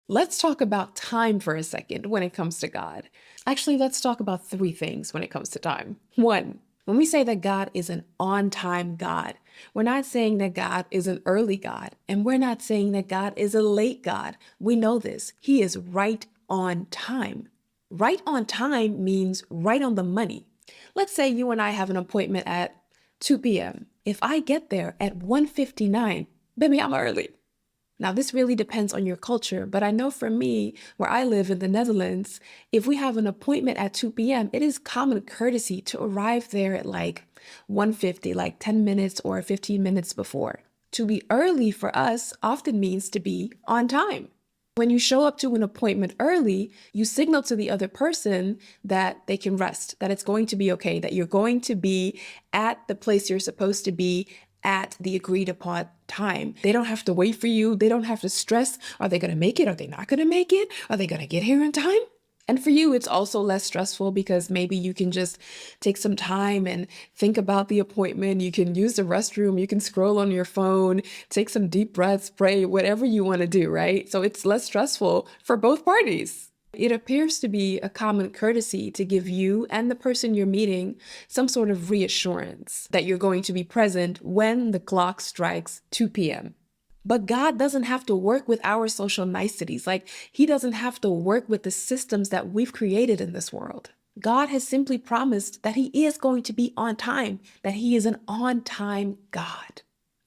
Let's talk about time for a second when it comes to God. Actually, let's talk about three things when it comes to time. One, when we say that God is an on time God, we're not saying that God is an early God, and we're not saying that God is a late God. We know this. He is right on time. Right on time means right on the money. Let's say you and I have an appointment at 2 p.m. If I get there at 1:59, baby, I'm early. Now, this really depends on your culture, but I know for me, where I live in the Netherlands, if we have an appointment at 2 p.m., it is common courtesy to arrive there at like 1:50, like 10 minutes or 15 minutes before. To be early for us often means to be on time. When you show up to an appointment early, you signal to the other person that they can rest, that it's going to be okay, that you're going to be at the place you're supposed to be at the agreed upon time. They don't have to wait for you. They don't have to stress. Are they going to make it? Are they not going to make it? Are they going to get here in time? And for you, it's also less stressful because maybe you can just take some time and think about the appointment. You can use the restroom. You can scroll on your phone, take some deep breaths, pray, whatever you want to do, right? So it's less stressful for both parties. It appears to be a common courtesy to give you and the person you're meeting some sort of reassurance that you're going to be present when the clock strikes 2 p.m. But God doesn't have to work with our social niceties. Like, He doesn't have to work with the systems that we've created in this world. God has simply promised that He is going to be on time, that He is an on-time God.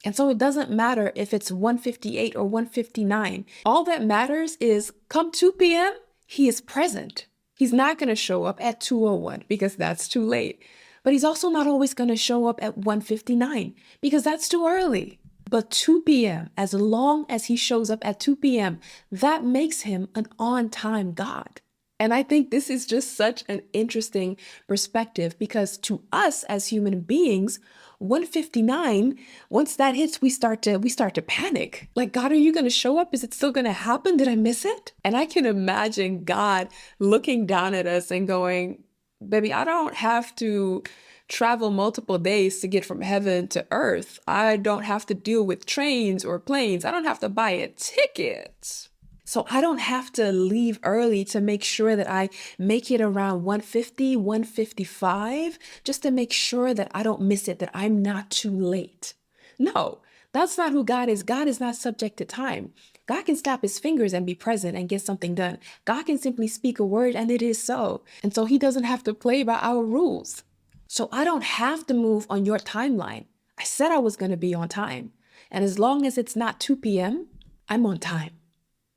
And so it doesn't matter if it's 1:58 or 1:59. All that matters is come 2 p.m., He is present. He's not going to show up at 2:01 because that's too late. But He's also not always going to show up at 1:59 because that's too early. But 2 p.m., as long as He shows up at 2 p.m., that makes Him an on-time God. And I think this is just such an interesting perspective because to us as human beings, 1:59, once that hits, we start to panic. Like, God, are you going to show up? Is it still going to happen? Did I miss it? And I can imagine God looking down at us and going, baby, I don't have to travel multiple days to get from heaven to earth. I don't have to deal with trains or planes. I don't have to buy a ticket. So I don't have to leave early to make sure that I make it around 1:50, 1:55, just to make sure that I don't miss it, that I'm not too late. No, that's not who God is. God is not subject to time. God can snap His fingers and be present and get something done. God can simply speak a word and it is so. And so He doesn't have to play by our rules. So I don't have to move on your timeline. I said I was going to be on time. And as long as it's not 2 p.m., I'm on time.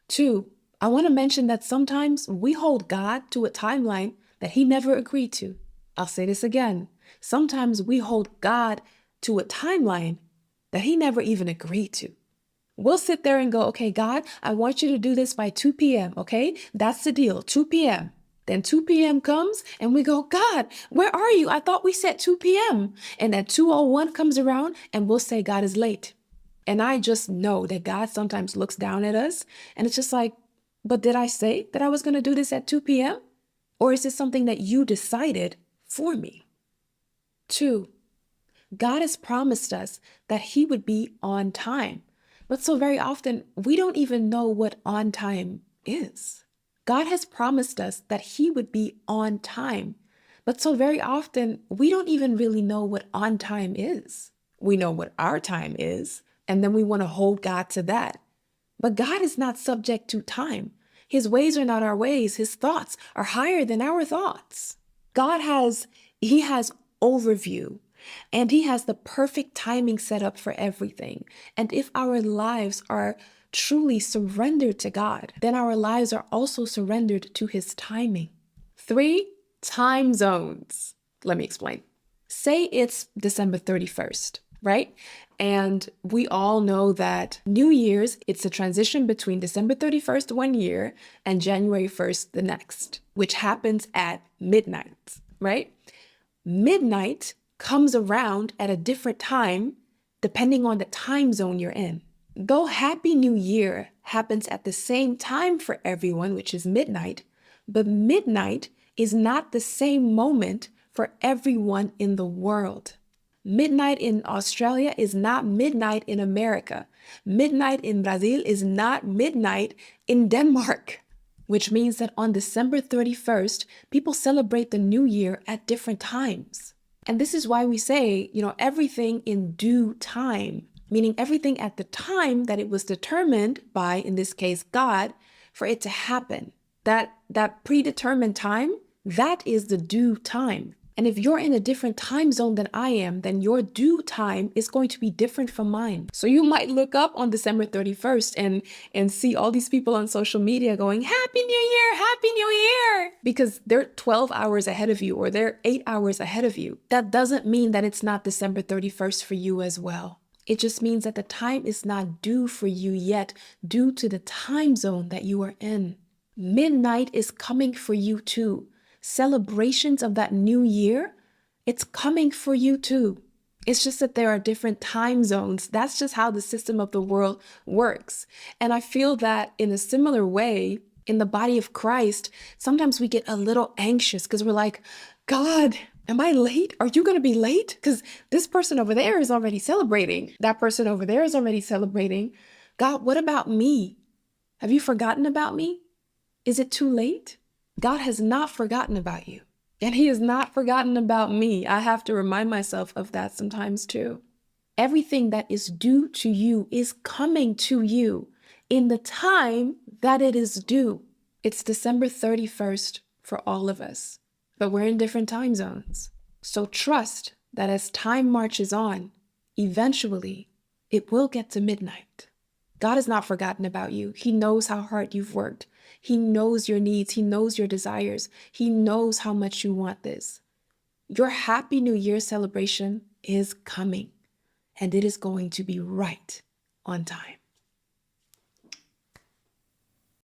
Two, I want to mention that sometimes we hold God to a timeline that He never agreed to. I'll say this again. Sometimes we hold God to a timeline that He never even agreed to. We'll sit there and go, okay, God, I want you to do this by 2 p.m., okay? That's the deal, 2 p.m. Then 2 p.m. comes and we go, God, where are you? I thought we said 2 p.m. And then 2:01 comes around and we'll say God is late. And I just know that God sometimes looks down at us and it's just like, but did I say that I was going to do this at 2 p.m.? Or is this something that you decided for me? Two, God has promised us that He would be on time. But so very often, we don't even know what on time is. God has promised us that He would be on time. But so very often, we don't even really know what on time is. We know what our time is, and then we want to hold God to that. But God is not subject to time. His ways are not our ways. His thoughts are higher than our thoughts. He has overview, and He has the perfect timing set up for everything. And if our lives are truly surrendered to God, then our lives are also surrendered to His timing. Three, time zones. Let me explain. Say it's December 31st, right? And we all know that New Year's, it's a transition between December 31st one year and January 1st the next, which happens at midnight, right? Midnight comes around at a different time depending on the time zone you're in. Though Happy New Year happens at the same time for everyone, which is midnight, but midnight is not the same moment for everyone in the world. Midnight in Australia is not midnight in America. Midnight in Brazil is not midnight in Denmark, which means that on December 31st, people celebrate the new year at different times. And this is why we say, everything in due time, meaning everything at the time that it was determined by, in this case, God, for it to happen. That predetermined time, that is the due time. And if you're in a different time zone than I am, then your due time is going to be different from mine. So you might look up on December 31st and see all these people on social media going, Happy New Year, Happy New Year, because they're 12 hours ahead of you or they're 8 hours ahead of you. That doesn't mean that it's not December 31st for you as well. It just means that the time is not due for you yet due to the time zone that you are in. Midnight is coming for you too. Celebrations of that new year, it's coming for you too. It's just that there are different time zones. That's just how the system of the world works. And I feel that in a similar way, in the body of Christ, sometimes we get a little anxious because we're like, God, am I late? Are you going to be late? Because this person over there is already celebrating. That person over there is already celebrating. God, what about me? Have you forgotten about me? Is it too late? God has not forgotten about you, and he has not forgotten about me. I have to remind myself of that sometimes too. Everything that is due to you is coming to you in the time that it is due. It's December 31st for all of us, but we're in different time zones. So trust that as time marches on, eventually it will get to midnight. God has not forgotten about you. He knows how hard you've worked. He knows your needs. He knows your desires. He knows how much you want this. Your Happy New Year celebration is coming, and it is going to be right on time.